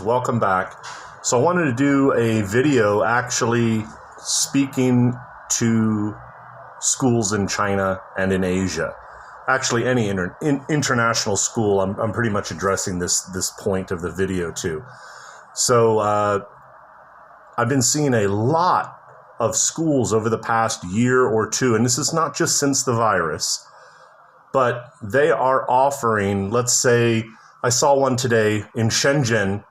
Welcome back. So I wanted to do a video actually speaking to schools in China and in Asia. Actually, any international school, I'm pretty much addressing this point of the video to. So I've been seeing a lot of schools over the past year or two, and this is not just since the virus, but they are offering, let's say, I saw one today in Shenzhen,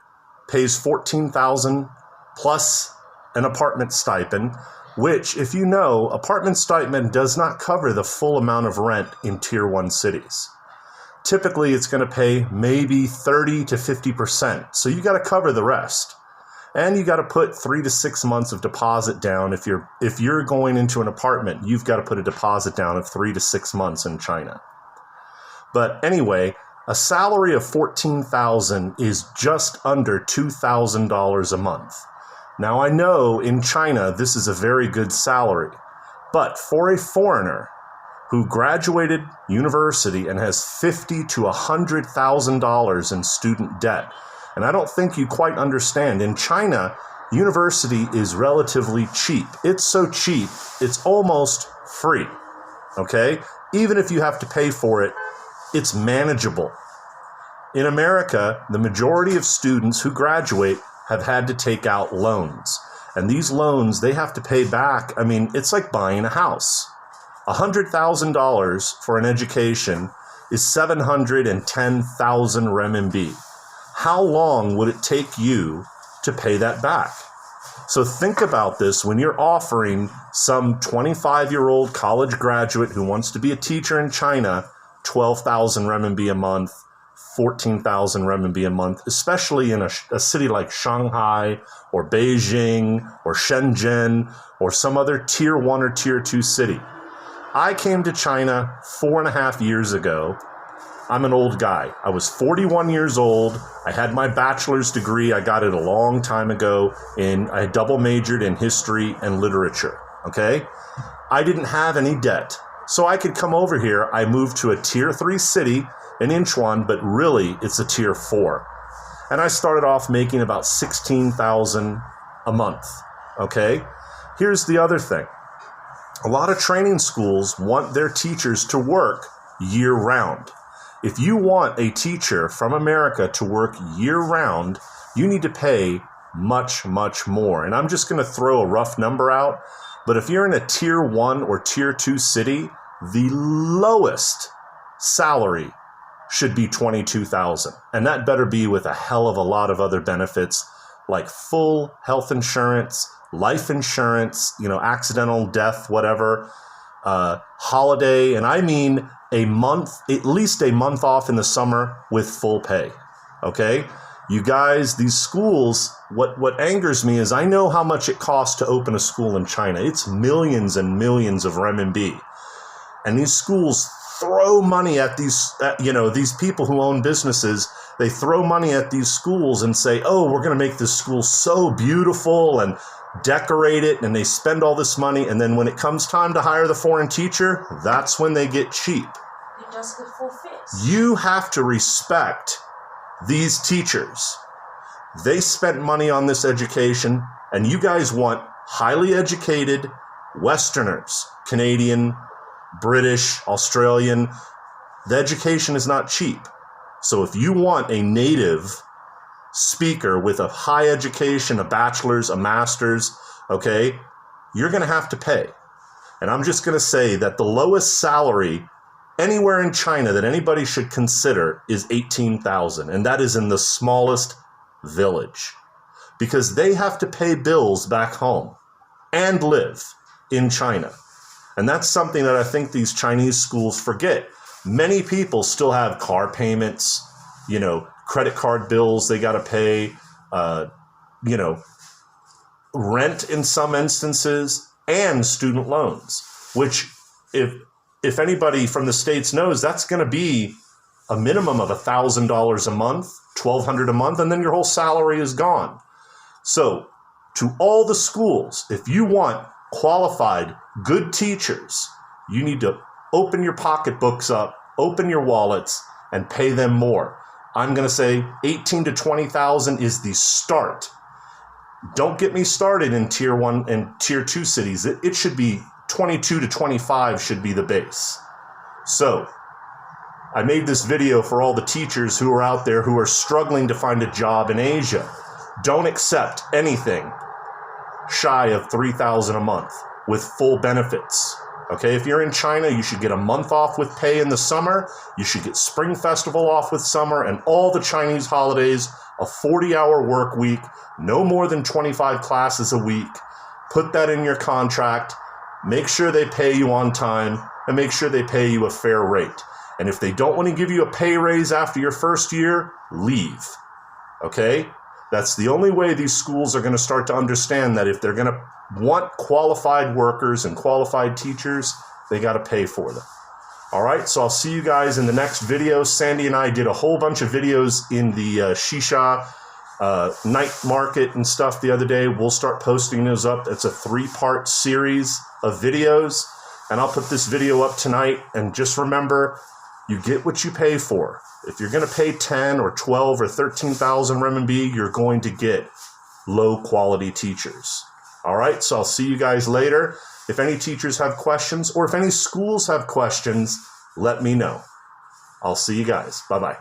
pays $14,000 plus an apartment stipend, which, if you know, apartment stipend does not cover the full amount of rent in tier 1 cities. Typically, it's going to pay maybe 30 to 50%. So you got to cover the rest. And you got to put 3 to 6 months of deposit down. If you're going into an apartment, you've got to put a deposit down of 3 to 6 months in China. But anyway, a salary of $14,000 is just under $2,000 a month. Now, I know in China this is a very good salary, but for a foreigner who graduated university and has $50,000 to $100,000 in student debt, and I don't think you quite understand, in China, university is relatively cheap. It's so cheap, it's almost free, okay? Even if you have to pay for it, it's manageable. In America, the majority of students who graduate have had to take out loans. And these loans, they have to pay back. I mean, it's like buying a house. $100,000 for an education is 710,000 renminbi. How long would it take you to pay that back? So think about this when you're offering some 25-year-old college graduate who wants to be a teacher in China 12,000 renminbi a month, 14,000 renminbi a month, especially in a city like Shanghai or Beijing or Shenzhen or some other tier 1 or tier 2 city. I came to China 4.5 years ago. I'm an old guy. I was 41 years old. I had my bachelor's degree. I got it a long time ago. I double majored in history and literature. Okay? I didn't have any debt. So I could come over here. I moved to a tier 3 city in Incheon, but really it's a tier 4. And I started off making about 16,000 a month. Okay? Here's the other thing. A lot of training schools want their teachers to work year round. If you want a teacher from America to work year round, you need to pay much, much more. And I'm just going to throw a rough number out. But if you're in a tier 1 or tier 2 city, the lowest salary should be $22,000. And that better be with a hell of a lot of other benefits like full health insurance, life insurance, accidental death, whatever, holiday. And I mean a month, at least a month off in the summer with full pay. Okay? You guys, these schools, what angers me is I know how much it costs to open a school in China. It's millions and millions of renminbi. And these schools throw money at these people who own businesses. They throw money at these schools and say, oh, we're going to make this school so beautiful and decorate it. And they spend all this money. And then when it comes time to hire the foreign teacher, that's when they get cheap. It just forfeits. You have to respect these teachers. They spent money on this education, and you guys want highly educated Westerners, Canadian, British, Australian. The education is not cheap. So if you want a native speaker with a high education, a bachelor's, a master's, okay, you're going to have to pay. And I'm just going to say that the lowest salary anywhere in China that anybody should consider is 18,000, and that is in the smallest village, because they have to pay bills back home and live in China. And that's something that I think these Chinese schools forget. Many people still have car payments, credit card bills they got to pay, rent in some instances, and student loans, which if anybody from the States knows, that's going to be a minimum of $1,000 a month, $1,200 a month, and then your whole salary is gone. So to all the schools, if you want qualified, good teachers, you need to open your pocketbooks up, open your wallets, and pay them more. I'm going to say 18 to 20,000 is the start. Don't get me started in tier 1 and tier 2 cities. It should be 22 to 25 should be the base. So I made this video for all the teachers who are out there who are struggling to find a job in Asia. Don't accept anything shy of 3,000 a month with full benefits. Okay, if you're in China, you should get a month off with pay in the summer. You should get Spring Festival off with summer and all the Chinese holidays, a 40-hour work week, no more than 25 classes a week. Put that in your contract. Make sure they pay you on time and make sure they pay you a fair rate. And if they don't want to give you a pay raise after your first year, leave. Okay? That's the only way these schools are going to start to understand that if they're going to want qualified workers and qualified teachers, they got to pay for them. All right, so I'll see you guys in the next video. Sandy and I did a whole bunch of videos in the Shisha night market and stuff the other day. We'll start posting those up. It's a 3-part series of videos, and I'll put this video up tonight. And just remember, you get what you pay for. If you're going to pay 10 or 12 or 13,000 renminbi, you're going to get low quality teachers. All right, so I'll see you guys later. If any teachers have questions or if any schools have questions, let me know. I'll see you guys. Bye-bye.